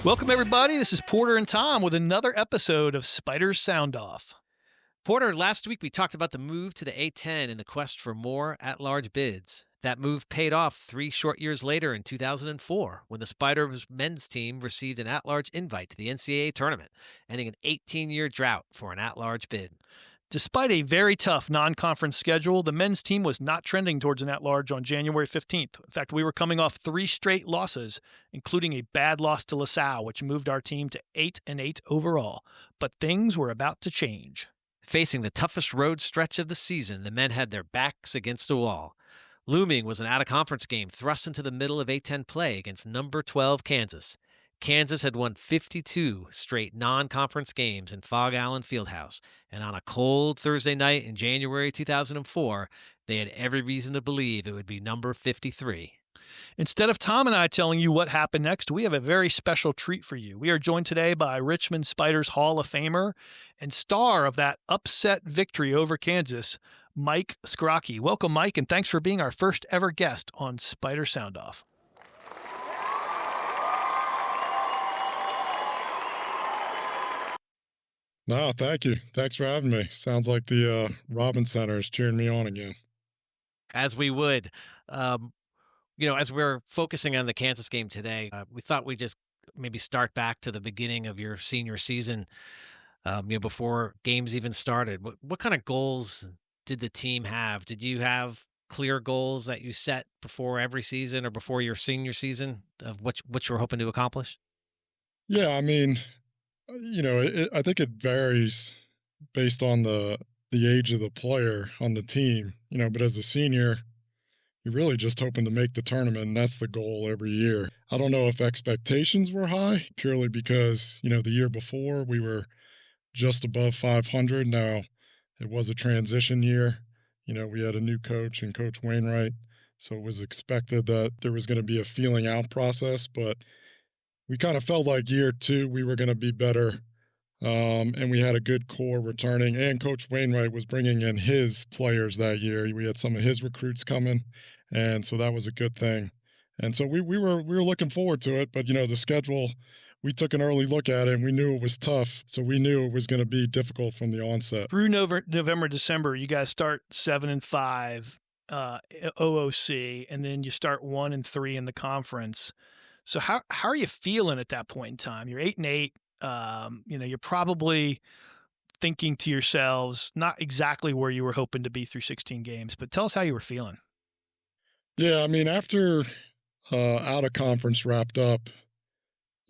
Welcome, everybody. This is Porter and Tom with another episode of Spider's Sound Off. Porter, last week we talked about the move to the A10 in the quest for more at-large bids. That move paid off 3 short years later in 2004 when the Spiders men's team received an at-large invite to the NCAA tournament, ending an 18-year drought for an at-large bid. Despite a very tough non-conference schedule, the men's team was not trending towards an at-large on January 15th. In fact, we were coming off 3 straight losses, including a bad loss to LaSalle, which moved our team to 8-8 overall. But things were about to change. Facing the toughest road stretch of the season, the men had their backs against a wall. Looming was an out-of-conference game thrust into the middle of A10 play against number 12 Kansas. Kansas had won 52 straight non-conference games in Phog Allen Fieldhouse, and on a cold Thursday night in January 2004, they had every reason to believe it would be number 53. Instead of Tom and I telling you what happened next, we have a very special treat for you. We are joined today by Richmond Spiders Hall of Famer and star of that upset victory over Kansas, Mike Scrocchi. Welcome, Mike, and thanks for being our first ever guest on Spider Sound Off. No, thank you. Thanks for having me. Sounds like the Robin Center is cheering me on again. As we would. As we're focusing on the Kansas game today, we thought we'd just maybe start back to the beginning of your senior season, before games even started. What kind of goals did the team have? Did you have clear goals that you set before every season or before your senior season of what you were hoping to accomplish? Yeah, I mean, I think it varies based on the age of the player on the team, but as a senior, you're really just hoping to make the tournament, and that's the goal every year. I don't know if expectations were high, purely because, the year before we were just above 500. Now, it was a transition year. We had a new coach and Coach Wainwright, so it was expected that there was going to be a feeling out process, but we kind of felt like year 2 we were going to be better, and we had a good core returning, and Coach Wainwright was bringing in his players that year. We had some of his recruits coming, and so that was a good thing. And so we were looking forward to it, but, the schedule, we took an early look at it, and we knew it was tough, so we knew it was going to be difficult from the onset. Through November, December, you guys start 7-5 OOC, and then you start 1-3 in the conference. So how are you feeling at that point in time? You're 8-8. You're probably thinking to yourselves, not exactly where you were hoping to be through 16 games, but tell us how you were feeling. Yeah, I mean, after out of conference wrapped up,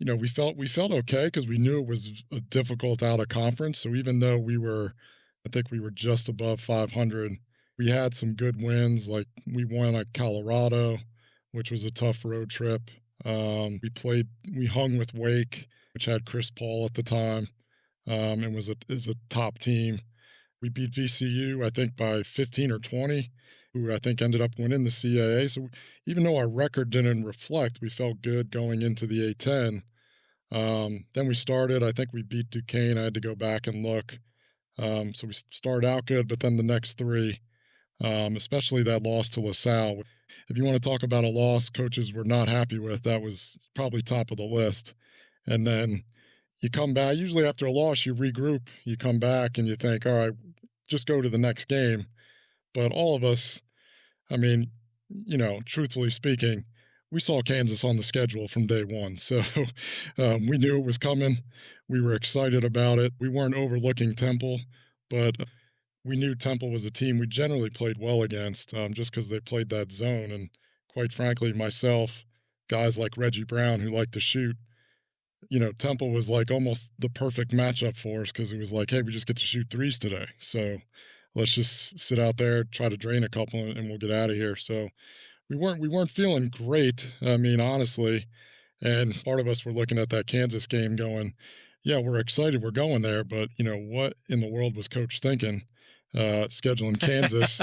we felt okay because we knew it was a difficult out of conference. So even though I think we were just above 500, we had some good wins. Like we won at Colorado, which was a tough road trip. We hung with Wake, which had Chris Paul at the time, and is a top team. We beat VCU, I think, by 15 or 20, who I think ended up winning the CAA. So even though our record didn't reflect, we felt good going into the A10. Then we started, I think we beat Duquesne. I had to go back and look. So we started out good, but then the next 3, especially that loss to LaSalle. If you want to talk about a loss coaches were not happy with, that was probably top of the list. And then you come back, usually after a loss, you regroup, you come back and you think, all right, just go to the next game. But all of us, I mean, truthfully speaking, we saw Kansas on the schedule from day one. So we knew it was coming. We were excited about it. We weren't overlooking Temple, but we knew Temple was a team we generally played well against, just because they played that zone. And quite frankly, myself, guys like Reggie Brown who like to shoot, Temple was like almost the perfect matchup for us because it was like, hey, we just get to shoot threes today. So let's just sit out there, try to drain a couple, and we'll get out of here. So we weren't feeling great, I mean, honestly. And part of us were looking at that Kansas game going, yeah, we're excited, we're going there, but, what in the world was Coach thinking, scheduling Kansas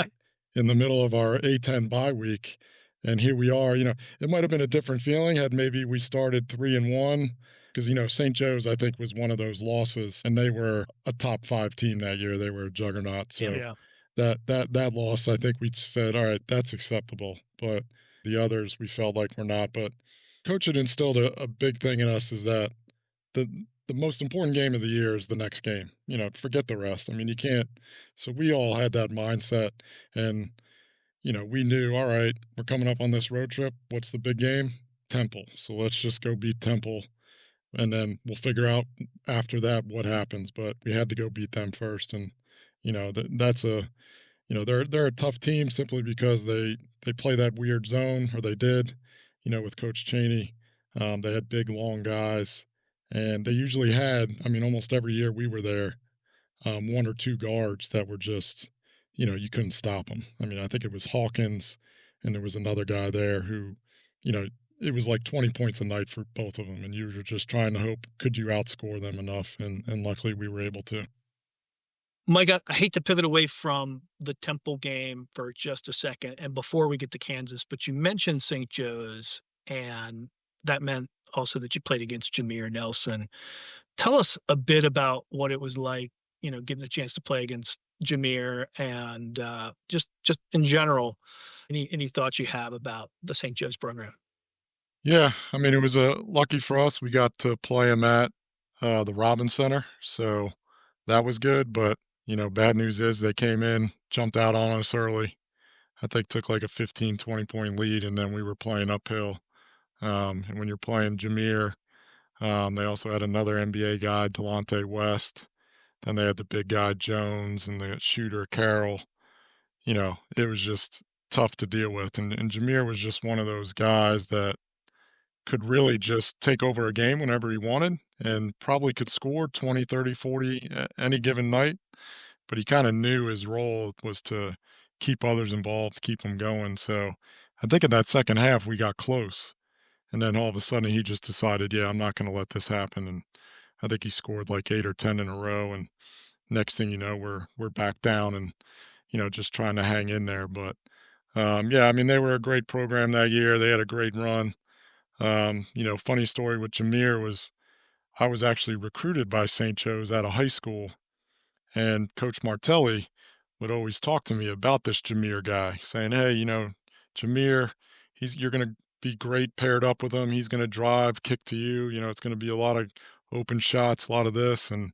in the middle of our A10 bye week? And here we are. It might have been a different feeling had maybe we started 3-1, because, St. Joe's, I think, was one of those losses, and they were a top 5 team that year. They were a juggernaut. So Yeah. that loss, I think we said, all right, that's acceptable. But the others, we felt like we're not. But Coach had instilled a big thing in us is that the the most important game of the year is the next game. Forget the rest. I mean, you can't. So we all had that mindset, and we knew, all right, we're coming up on this road trip. What's the big game? Temple. So let's just go beat Temple, and then we'll figure out after that what happens. But we had to go beat them first, and that's a they're a tough team simply because they play that weird zone, or they did, with Coach Cheney. They had big, long guys, and they usually had, I mean, almost every year we were there, one or two guards that were just, you couldn't stop them. I mean, I think it was Hawkins, and there was another guy there who, you know, it was like 20 points a night for both of them, and you were just trying to hope, could you outscore them enough? And luckily we were able to. Mike, I hate to pivot away from the Temple game for just a second, and before we get to Kansas, but you mentioned St. Joe's, and that meant also that you played against Jameer Nelson. Tell us a bit about what it was like, getting a chance to play against Jameer, and just in general, any thoughts you have about the St. Joe's program? Yeah, I mean, it was lucky for us. We got to play him at the Robin Center, so that was good. But bad news is they came in, jumped out on us early. I think took like a 15, 20 point lead, and then we were playing uphill. And when you're playing Jameer, they also had another NBA guy, Delonte West. Then they had the big guy Jones and the shooter Carroll. It was just tough to deal with. And Jameer was just one of those guys that could really just take over a game whenever he wanted, and probably could score 20, 30, 40 any given night. But he kind of knew his role was to keep others involved, keep them going. So I think in that second half, we got close. And then all of a sudden, he just decided, yeah, I'm not going to let this happen. And I think he scored like 8 or 10 in a row. And next thing you know, we're back down and, just trying to hang in there. But yeah, I mean, they were a great program that year. They had a great run. Funny story with Jameer was I was actually recruited by St. Joe's out of high school, and Coach Martelli would always talk to me about this Jameer guy, saying, "Hey, Jameer, you're going to be great paired up with him. He's going to drive, kick to you. It's going to be a lot of open shots, a lot of this." And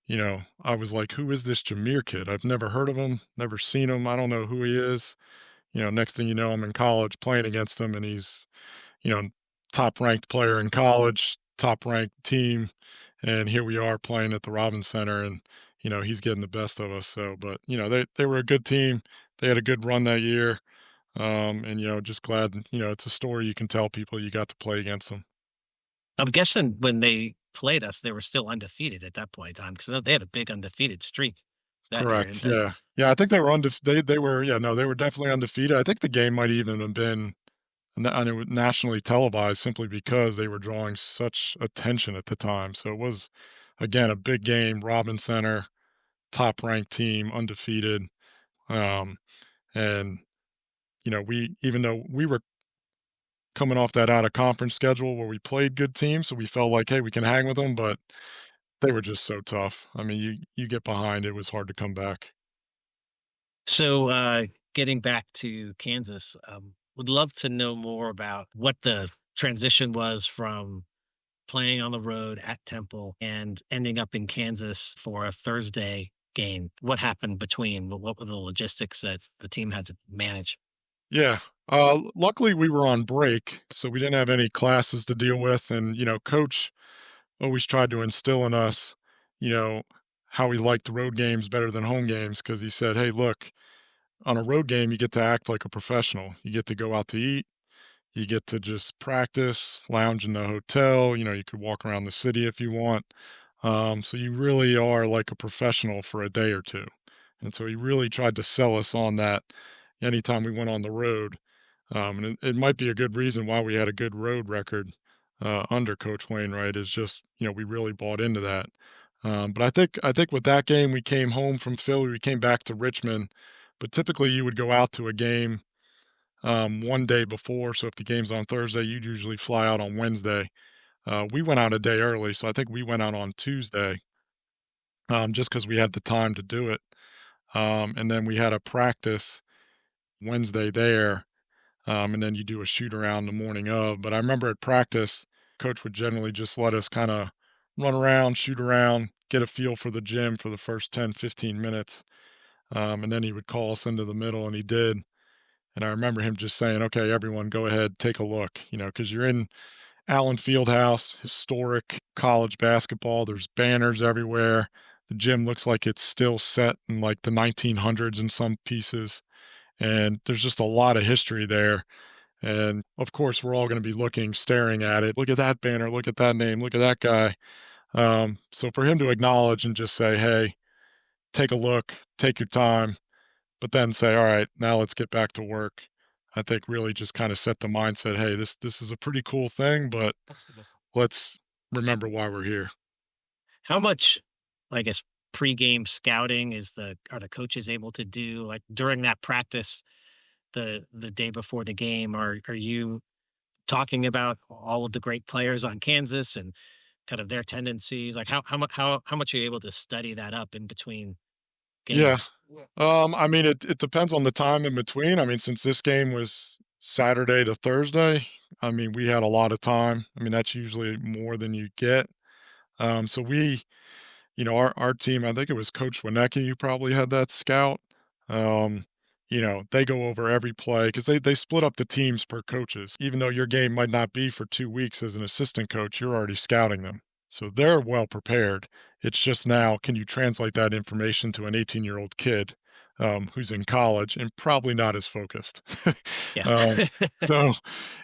I was like, "Who is this Jameer kid? I've never heard of him, never seen him. I don't know who he is." Next thing you know, I'm in college playing against him, and he's you know, top ranked player in college, top ranked team, and here we are playing at the Robins Center, and he's getting the best of us. So, but they were a good team. They had a good run that year, and just glad it's a story you can tell people you got to play against them. I'm guessing when they played us, they were still undefeated at that point in time because they had a big undefeated streak that year, Correct. didn't they? Yeah. Yeah. I think they were they were, yeah, no, they were definitely undefeated. I think the game might even have been and it was nationally televised simply because they were drawing such attention at the time. So it was, again, a big game, Robin Center, top ranked team, undefeated. Um, and, even though we were coming off that out of conference schedule where we played good teams, so we felt like, hey, we can hang with them, but they were just so tough. I mean, you get behind, it was hard to come back. So, getting back to Kansas, would love to know more about what the transition was from playing on the road at Temple and ending up in Kansas for a Thursday game. What happened between? What were the logistics that the team had to manage? Yeah. Luckily, we were on break, so we didn't have any classes to deal with. And, coach always tried to instill in us, you know, how he liked road games better than home games because he said, hey, look, on a road game, you get to act like a professional. You get to go out to eat. You get to just practice, lounge in the hotel. You could walk around the city if you want. So you really are like a professional for a day or two. And so he really tried to sell us on that anytime we went on the road. And it might be a good reason why we had a good road record under Coach Wainwright is just, we really bought into that. But I think with that game, we came home from Philly, we came back to Richmond, but typically you would go out to a game one day before. So if the game's on Thursday, you'd usually fly out on Wednesday. We went out a day early, so I think we went out on Tuesday just because we had the time to do it. And then we had a practice Wednesday there. and then you do a shoot around the morning of. But I remember at practice, coach would generally just let us kind of run around, shoot around, get a feel for the gym for the first 10, 15 minutes. And then he would call us into the middle, and he did. And I remember him just saying, okay, everyone go ahead, take a look, because you're in Allen Fieldhouse, historic college basketball. There's banners everywhere. The gym looks like it's still set in like the 1900s in some pieces. And there's just a lot of history there. And of course, we're all going to be looking, staring at it. Look at that banner. Look at that name. Look at that guy. So for him to acknowledge and just say, hey, take a look, take your time, but then say, all right, now let's get back to work. I think really just kind of set the mindset, hey, this is a pretty cool thing, but let's remember why we're here. How much, I guess, pregame scouting are the coaches able to do like during that practice the day before the game? Are you talking about all of the great players on Kansas and kind of their tendencies? Like how much are you able to study that up in between Yeah. games? I mean, it depends on the time in between. I mean, since this game was Saturday to Thursday, I mean, we had a lot of time. I mean, that's usually more than you get. So our team, I think it was Coach Winecki who probably had that scout. Um, they go over every play because they split up the teams per coaches. Even though your game might not be for 2 weeks as an assistant coach, you're already scouting them. So they're well prepared. It's just now, can you translate that information to an 18-year-old kid who's in college and probably not as focused? Yeah. um, so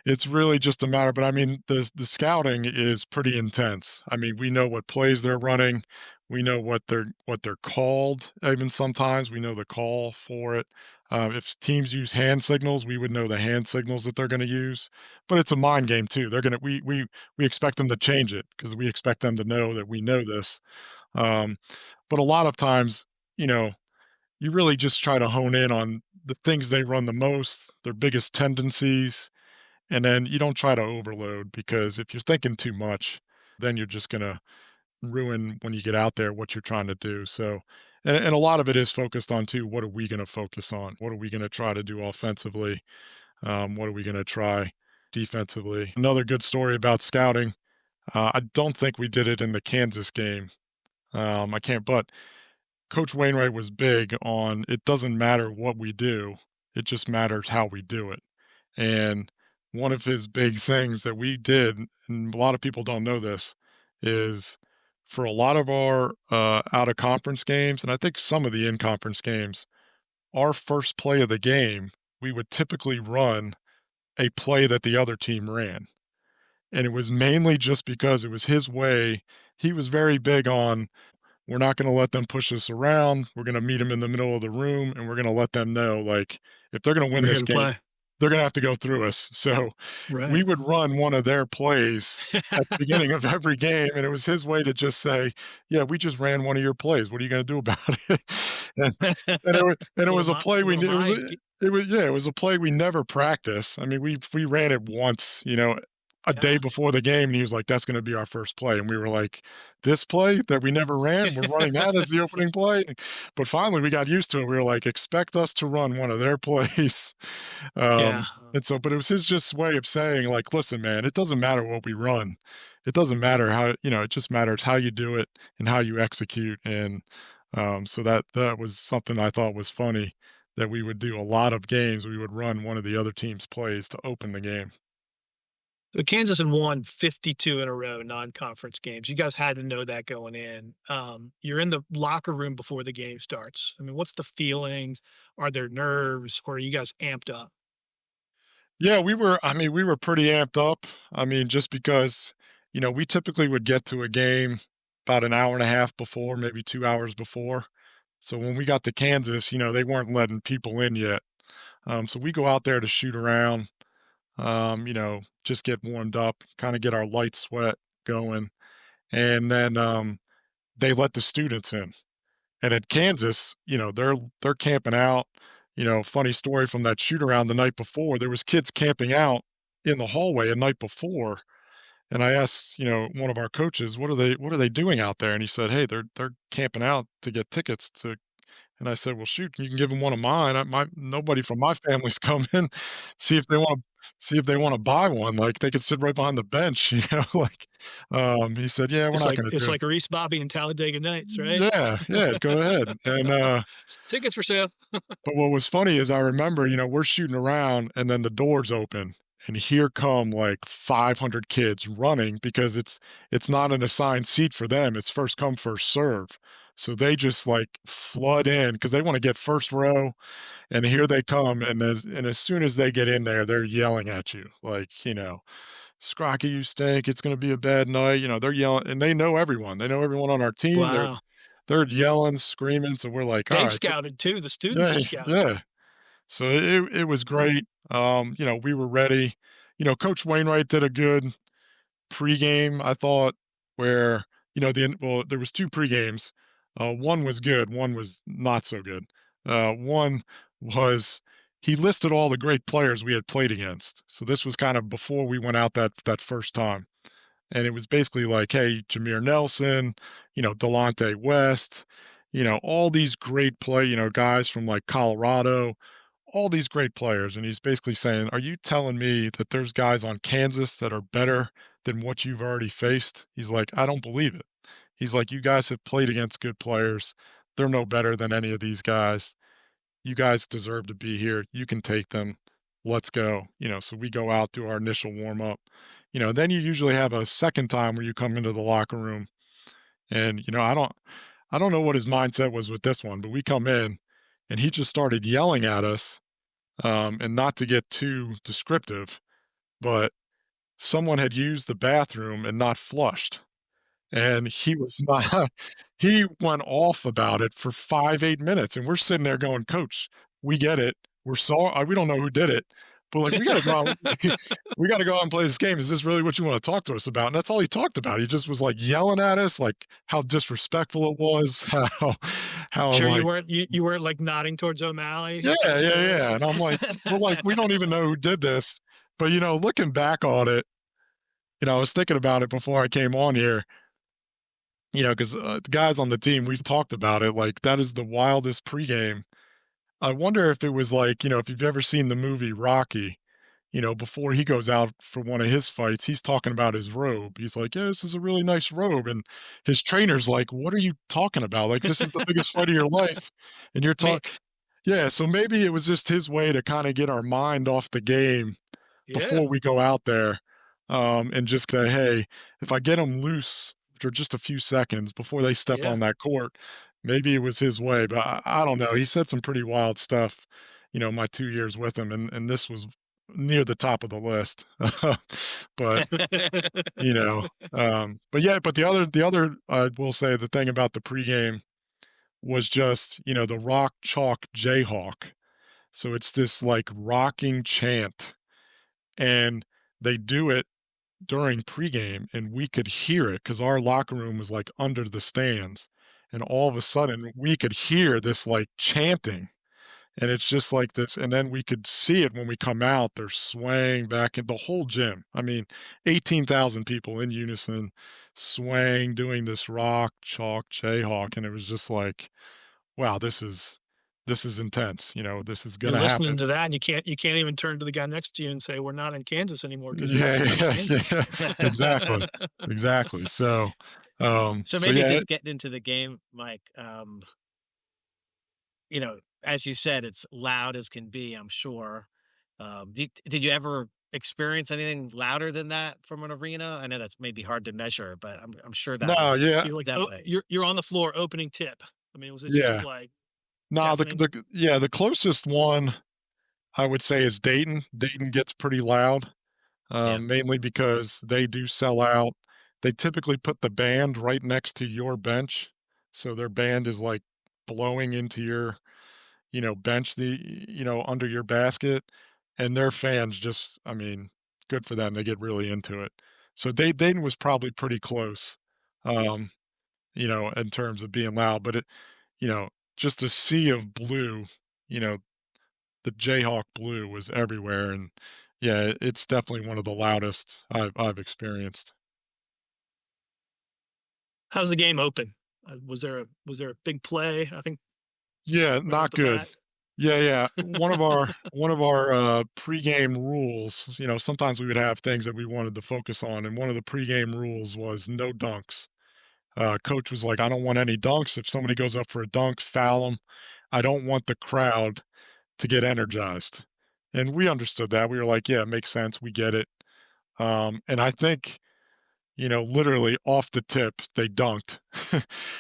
it's really just a matter. But I mean, the scouting is pretty intense. I mean, we know what plays they're running. We know what they're called. Even sometimes we know the call for it. If teams use hand signals, we would know the hand signals that they're going to use. But it's a mind game too. They're gonna we expect them to change it because we expect them to know that we know this. Um, but a lot of times, you really just try to hone in on the things they run the most, their biggest tendencies, and then you don't try to overload because if you're thinking too much, then you're just gonna ruin when you get out there what you're trying to do. So, and a lot of it is focused on too. What are we going to focus on? What are we going to try to do offensively? What are we going to try defensively? Another good story about scouting. I don't think we did it in the Kansas game. I can't, but Coach Wainwright was big on it doesn't matter what we do, it just matters how we do it. And one of his big things that we did, and a lot of people don't know this, is for a lot of our out of conference games, and I think some of the in conference games, our first play of the game, we would typically run a play that the other team ran. And it was mainly just because it was his way. He was very big on we're not going to let them push us around. We're going to meet them in the middle of the room and we're going to let them know, like, if they're going to win We're here this to game, play. they're going to have to go through us. So we Right. would run one of their plays at the beginning of every game. And it was his way to just say, yeah, we just ran one of your plays. What are you going to do about it? and, and it was a play we, it was, it was a play we never practiced. I mean, we ran it once, a day Yeah. before the game, and he was like, "That's going to be our first play," and we were like, "This play that we never ran, we're running that as the opening play." But finally, we got used to it. We were like, "Expect us to run one of their plays," Yeah. and so, but it was his just way of saying, like, "Listen, man, it doesn't matter what we run. It doesn't matter how it just matters how you do it and how you execute." And so that was something I thought was funny that we would do a lot of games. We would run one of the other team's plays to open the game. So Kansas had won 52 in a row non-conference games. You guys had to know that going in. You're in the locker room before the game starts. I mean, what's the feelings? Are there nerves, or are you guys amped up? Yeah, we were pretty amped up. I mean, just because, we typically would get to a game about an hour and a half before, maybe 2 hours before. So when we got to Kansas, they weren't letting people in yet. So we go out there to shoot around, just get warmed up, kind of get our light sweat going. And then they let the students in. And at Kansas, they're camping out. Funny story from that shoot around the night before, there was kids camping out in the hallway a night before. And I asked, one of our coaches, what are they doing out there? And he said, hey, they're camping out to get tickets to. And I said, "Well, shoot, you can give them one of mine. Nobody from my family's coming. See if they want to buy one. Like they could sit right behind the bench, you know." Like, he said, "Yeah, we're not going to It's do it." like Reese Bobby and Talladega Nights, right? Yeah, yeah, go ahead. And Tickets for sale. but what was funny is I remember, we're shooting around and then the doors open and here come like 500 kids running because it's not an assigned seat for them. It's first come, first serve. So they just like flood in because they want to get first row and here they come and as soon as they get in there, they're yelling at you like, "Scrocky, you stink. It's going to be a bad night." They're yelling and they know everyone. They know everyone on our team. Wow. They're yelling, screaming. So we're like, all They've right, scouted too. The students yeah, have scouted. yeah. So it was great. We were ready. Coach Wainwright did a good pregame, I thought, where there was two pregames. One was good, one was not so good. One was he listed all the great players we had played against. So this was kind of before we went out that first time. And it was basically like, hey, Jameer Nelson, Delonte West, all these great guys from like Colorado, all these great players. And he's basically saying, are you telling me that there's guys on Kansas that are better than what you've already faced? He's like, I don't believe it. He's like, you guys have played against good players. They're no better than any of these guys. You guys deserve to be here. You can take them. Let's go. So we go out, do our initial warm up. Then you usually have a second time where you come into the locker room and, I don't know what his mindset was with this one, but we come in and he just started yelling at us. And not to get too descriptive, but someone had used the bathroom and not flushed. And he was not, he went off about it for 5, 8 minutes. And we're sitting there going, Coach, we get it. We're sorry. We don't know who did it, but like, we got to go out, we got to go out and play this game. Is this really what you want to talk to us about? And that's all he talked about. He just was like yelling at us, like how disrespectful it was, how Sure, like, you weren't like nodding towards O'Malley. yeah. And I'm like, we're like, we don't even know who did this. But looking back on it, I was thinking about it before I came on here. Because the guys on the team, we've talked about it. Like that is the wildest pregame. I wonder if it was like, if you've ever seen the movie Rocky, before he goes out for one of his fights, he's talking about his robe. He's like, yeah, this is a really nice robe. And his trainer's like, what are you talking about? Like, this is the biggest fight of your life. And you're talking, yeah. So maybe it was just his way to kind of get our mind off the game before we go out there. And just say, hey, if I get them loose for just a few seconds before they step on that court, maybe it was his way, but I don't know. He said some pretty wild stuff, my 2 years with him, and this was near the top of the list. But but the other I will say the thing about the pregame was just the rock chalk Jayhawk. So it's this like rocking chant, and they do it during pregame, and we could hear it because our locker room was like under the stands. And all of a sudden, we could hear this like chanting. And it's just like this. And then we could see it when we come out. They're swaying back in the whole gym. I mean, 18,000 people in unison, swaying, doing this rock, chalk, Jayhawk. And it was just like, wow, this is intense. This is going to happen. Listening to that, and you can't even turn to the guy next to you and say, we're not in Kansas anymore. Yeah, exactly. So, maybe just getting into the game, Mike, as you said, it's loud as can be, I'm sure. Did you ever experience anything louder than that from an arena? I know that's maybe hard to measure, but I'm sure that. No, yeah. So you're like, you're on the floor opening tip. I mean, was it just like? No, the closest one I would say is Dayton. Dayton gets pretty loud, mainly because they do sell out. They typically put the band right next to your bench, so their band is like blowing into your, bench, under your basket, and their fans just, I mean, good for them. They get really into it. So Dayton was probably pretty close, in terms of being loud, but it, just a sea of blue, the Jayhawk blue was everywhere. And yeah, it's definitely one of the loudest I've experienced. How's the game open? Was there a big play? I think Yeah, right off not the good. bat? Yeah, yeah. One of our pregame rules, sometimes we would have things that we wanted to focus on, and one of the pregame rules was no dunks. Coach was like, "I don't want any dunks. If somebody goes up for a dunk, foul them. I don't want the crowd to get energized." And we understood that. We were like, "Yeah, it makes sense. We get it." And I think, literally off the tip, they dunked.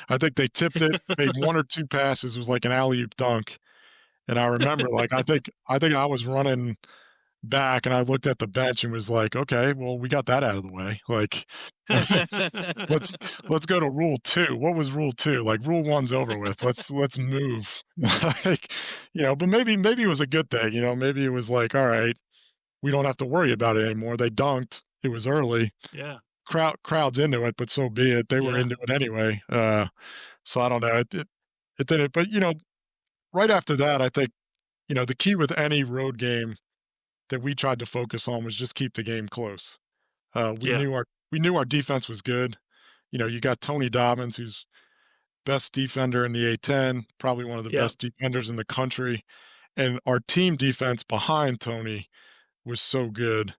I think they tipped it, made one or two passes. It was like an alley oop dunk. And I remember, like, I think I was running back, and I looked at the bench and was like, "Okay, well, we got that out of the way. Like, let's let's go to rule 2. What was rule 2? Like, rule 1's over with. Let's move." Like, but maybe it was a good thing. Maybe it was like, all right, we don't have to worry about it anymore. They dunked. It was early. Yeah. Crowd's into it, but so be it. They were Yeah. into it anyway. So I don't know. It didn't. But right after that, I think the key with any road game that we tried to focus on was just keep the game close. We Yeah. knew our defense was good. You got Tony Dobbins, who's best defender in the A10, probably one of the Yeah. best defenders in the country, and our team defense behind Tony was so good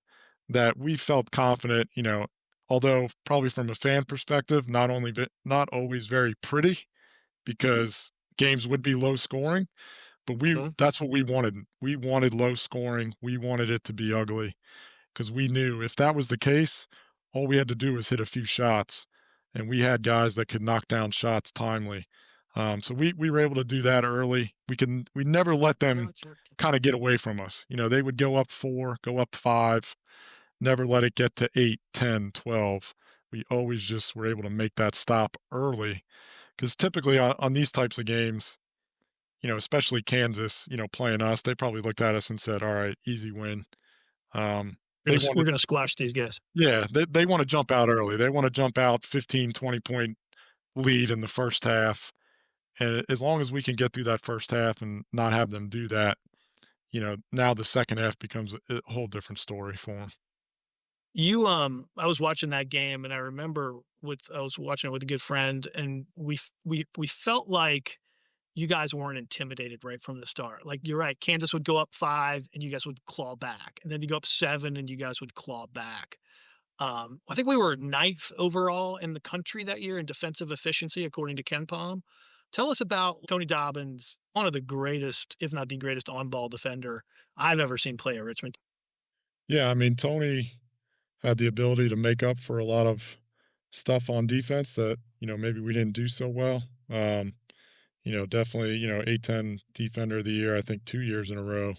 that we felt confident. Although probably from a fan perspective, not always very pretty because games would be low scoring, but Mhm. that's what we wanted. We wanted low scoring. We wanted it to be ugly because we knew if that was the case, all we had to do was hit a few shots, and we had guys that could knock down shots timely. So we were able to do that early. We never let them kind of get away from us. They would go up 4, go up 5, never let it get to 8, 10, 12. We always just were able to make that stop early because typically on these types of games, especially Kansas, playing us, they probably looked at us and said, "All right, easy win." They We're wanted, gonna squash these guys. yeah, they want to jump out early. They want to jump out 15, 20 point lead in the first half. And as long as we can get through that first half and not have them do that, now the second half becomes a whole different story for them. I was watching that game, and I remember I was watching it with a good friend, and we felt like you guys weren't intimidated right from the start. Like, you're right, Kansas would go up 5, and you guys would claw back, and then you go up 7, and you guys would claw back. I think we were 9th overall in the country that year in defensive efficiency, according to Ken Palm. Tell us about Tony Dobbins, one of the greatest, if not the greatest, on-ball defender I've ever seen play at Richmond. Yeah, I mean, Tony had the ability to make up for a lot of stuff on defense that, maybe we didn't do so well. Definitely, A10 defender of the year, I think 2 years in a row.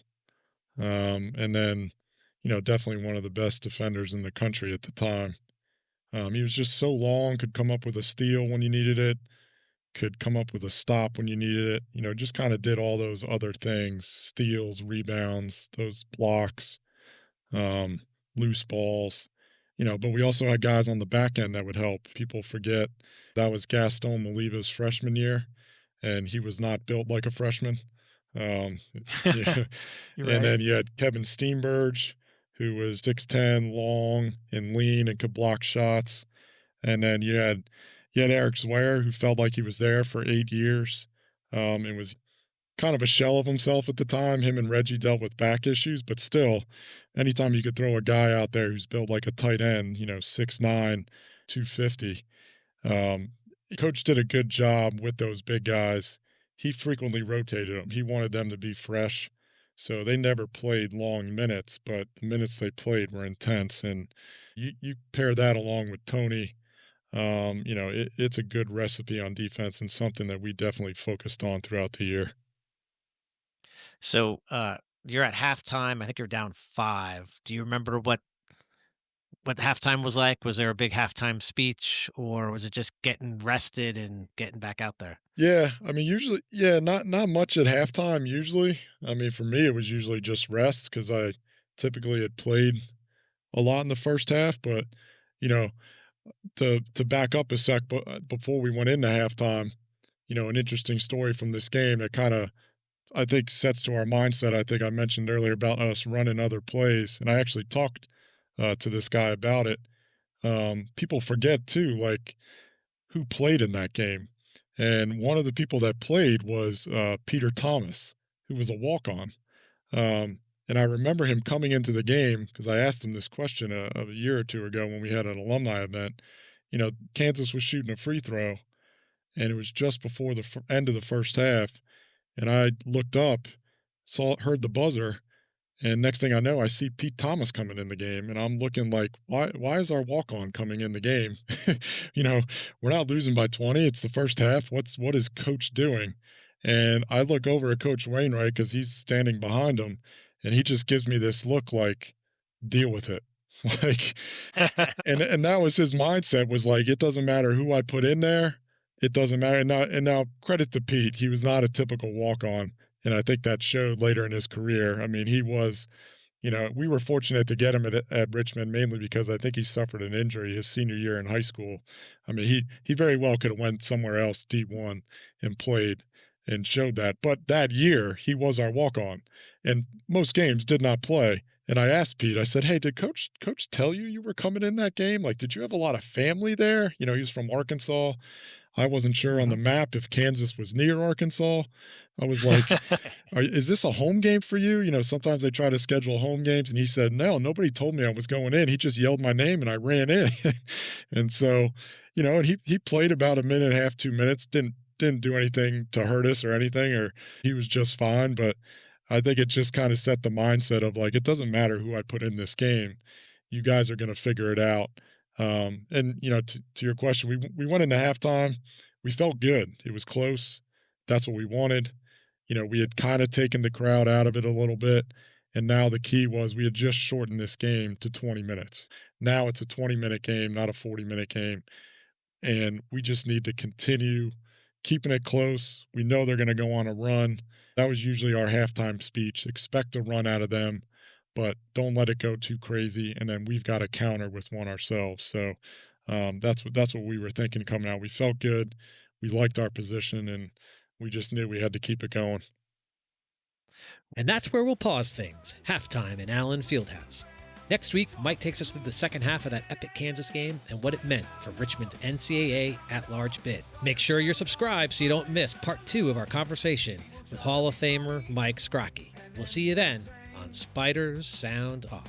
And then, definitely one of the best defenders in the country at the time. He was just so long, could come up with a steal when you needed it, could come up with a stop when you needed it, just kind of did all those other things, steals, rebounds, those blocks, um, loose balls, but we also had guys on the back end that would help. People forget that was Gaston Maliba's freshman year, and he was not built like a freshman. Um, yeah. You're And right. then you had Kevin Steenberge, who was 6'10", long and lean and could block shots. And then you had Eric Zweier, who felt like he was there for 8 years, and was kind of a shell of himself at the time. Him and Reggie dealt with back issues, but still, anytime you could throw a guy out there who's built like a tight end, 6'9", 250, um, coach did a good job with those big guys. He frequently rotated them. He wanted them to be fresh. So they never played long minutes, but the minutes they played were intense. And you pair that along with Tony, it's a good recipe on defense and something that we definitely focused on throughout the year. So you're at halftime. I think you're down 5. Do you remember what halftime was like? Was there a big halftime speech, or was it just getting rested and getting back out there? Yeah, I mean, usually, yeah, not much at halftime. Usually, I mean, for me, it was usually just rest because I typically had played a lot in the first half. But you know, to back up a sec, before we went into halftime, an interesting story from this game that kind of I think sets to our mindset. I think I mentioned earlier about us running other plays, and I actually talked to this guy about it. People forget too, like who played in that game. And one of the people that played was Peter Thomas, who was a walk-on. And I remember him coming into the game because I asked him this question a year or two ago when we had an alumni event. Kansas was shooting a free throw, and it was just before the end of the first half. And I looked up, heard the buzzer, and next thing I know, I see Pete Thomas coming in the game, and I'm looking like, why is our walk-on coming in the game? We're not losing by 20. It's the first half. What is Coach doing? And I look over at Coach Wainwright because he's standing behind him, and he just gives me this look like, deal with it. And that was his mindset, was like, it doesn't matter who I put in there. It doesn't matter. And now credit to Pete. He was not a typical walk-on. And I think that showed later in his career. I mean, he was, we were fortunate to get him at Richmond mainly because I think he suffered an injury his senior year in high school. I mean, he very well could have went somewhere else, D1, and played and showed that. But that year, he was our walk-on. And most games did not play. And I asked Pete, I said, hey, did Coach tell you were coming in that game? Like, did you have a lot of family there? He was from Arkansas. I wasn't sure on the map if Kansas was near Arkansas. I was like, is this a home game for you? Sometimes they try to schedule home games. And he said, no, nobody told me I was going in. He just yelled my name and I ran in. And so, and he played about a minute and a half, 2 minutes, didn't do anything to hurt us or anything, or he was just fine. But I think it just kind of set the mindset of like, it doesn't matter who I put in this game. You guys are going to figure it out. And to your question, we went into halftime. We felt good. It was close. That's what we wanted. We had kind of taken the crowd out of it a little bit. And now the key was we had just shortened this game to 20 minutes. Now it's a 20-minute game, not a 40-minute game. And we just need to continue keeping it close. We know they're going to go on a run. That was usually our halftime speech. Expect a run out of them, but don't let it go too crazy. And then we've got to counter with one ourselves. So that's what we were thinking coming out. We felt good. We liked our position, and we just knew we had to keep it going. And that's where we'll pause things. Halftime in Allen Fieldhouse. Next week, Mike takes us through the second half of that epic Kansas game and what it meant for Richmond's NCAA at-large bid. Make sure you're subscribed so you don't miss part 2 of our conversation with Hall of Famer Mike Scrocky. We'll see you then on Spiders Sound Off.